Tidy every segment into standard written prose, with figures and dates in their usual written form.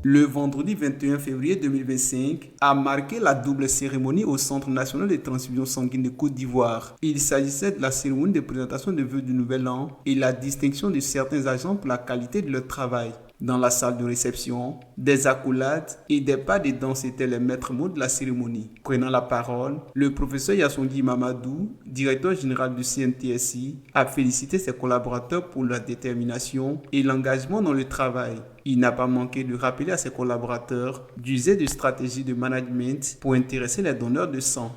Le vendredi 21 février 2025 a marqué la double cérémonie au Centre national de transfusion sanguine de Côte d'Ivoire. Il s'agissait de la cérémonie de présentation de vœux du Nouvel An et la distinction de certains agents pour la qualité de leur travail. Dans la salle de réception, des accolades et des pas de danse étaient les maîtres mots de la cérémonie. Prenant la parole, le professeur Yassongui Mamadou, directeur général du CNTSI, a félicité ses collaborateurs pour leur détermination et l'engagement dans le travail. Il n'a pas manqué de rappeler à ses collaborateurs d'user de stratégies de management pour intéresser les donneurs de sang.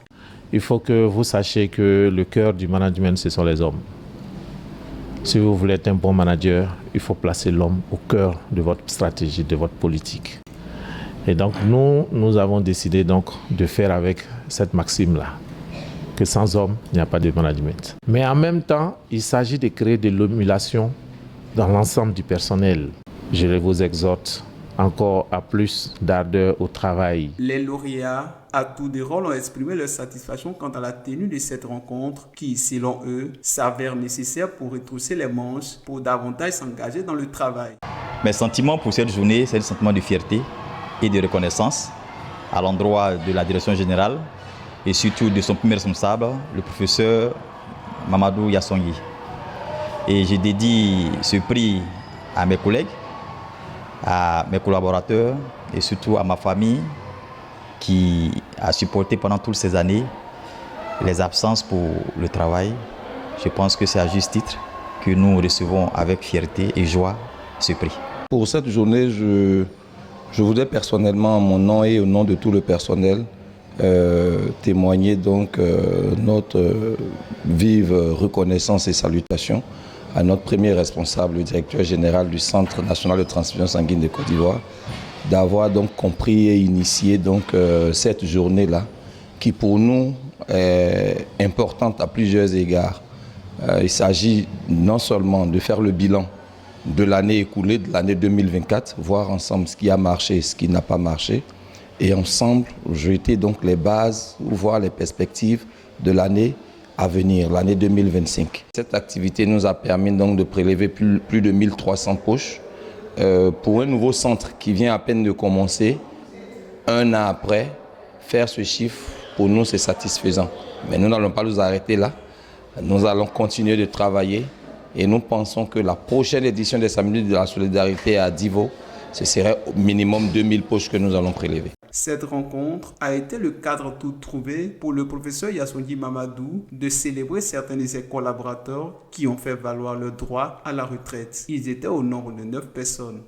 Il faut que vous sachiez que le cœur du management, ce sont les hommes. Si vous voulez être un bon manager, il faut placer l'homme au cœur de votre stratégie, de votre politique. Et donc nous avons décidé donc de faire avec cette maxime-là, que sans homme, il n'y a pas de management. Mais en même temps, il s'agit de créer de l'émulation dans l'ensemble du personnel. Je vous exhorte encore à plus d'ardeur au travail. Les lauréats à tour de rôle ont exprimé leur satisfaction quant à la tenue de cette rencontre qui, selon eux, s'avère nécessaire pour retrousser les manches pour davantage s'engager dans le travail. Mes sentiments pour cette journée, c'est le sentiment de fierté et de reconnaissance à l'endroit de la direction générale et surtout de son premier responsable, le professeur Mamadou Yassongui. Et je dédie ce prix à mes collègues, à mes collaborateurs et surtout à ma famille qui a supporté pendant toutes ces années les absences pour le travail. Je pense que c'est à juste titre que nous recevons avec fierté et joie ce prix. Pour cette journée, je voudrais personnellement, en mon nom et au nom de tout le personnel, témoigner donc notre vive reconnaissance et salutation à notre premier responsable, le directeur général du Centre national de transfusion sanguine de Côte d'Ivoire, d'avoir donc compris et initié donc cette journée-là, qui pour nous est importante à plusieurs égards. Il s'agit non seulement de faire le bilan de l'année écoulée, de l'année 2024, voir ensemble ce qui a marché et ce qui n'a pas marché, et ensemble jeter donc les bases ou voir les perspectives de l'année à venir, l'année 2025. Cette activité nous a permis donc de prélever plus de 1300 poches pour un nouveau centre qui vient à peine de commencer. Un an après, faire ce chiffre, pour nous, c'est satisfaisant. Mais nous n'allons pas nous arrêter là. Nous allons continuer de travailler et nous pensons que la prochaine édition des Samedis de la Solidarité à Divo, ce serait au minimum 2000 poches que nous allons prélever. Cette rencontre a été le cadre tout trouvé pour le professeur Yassongui Mamadou de célébrer certains de ses collaborateurs qui ont fait valoir leur droit à la retraite. Ils étaient au nombre de 9 personnes.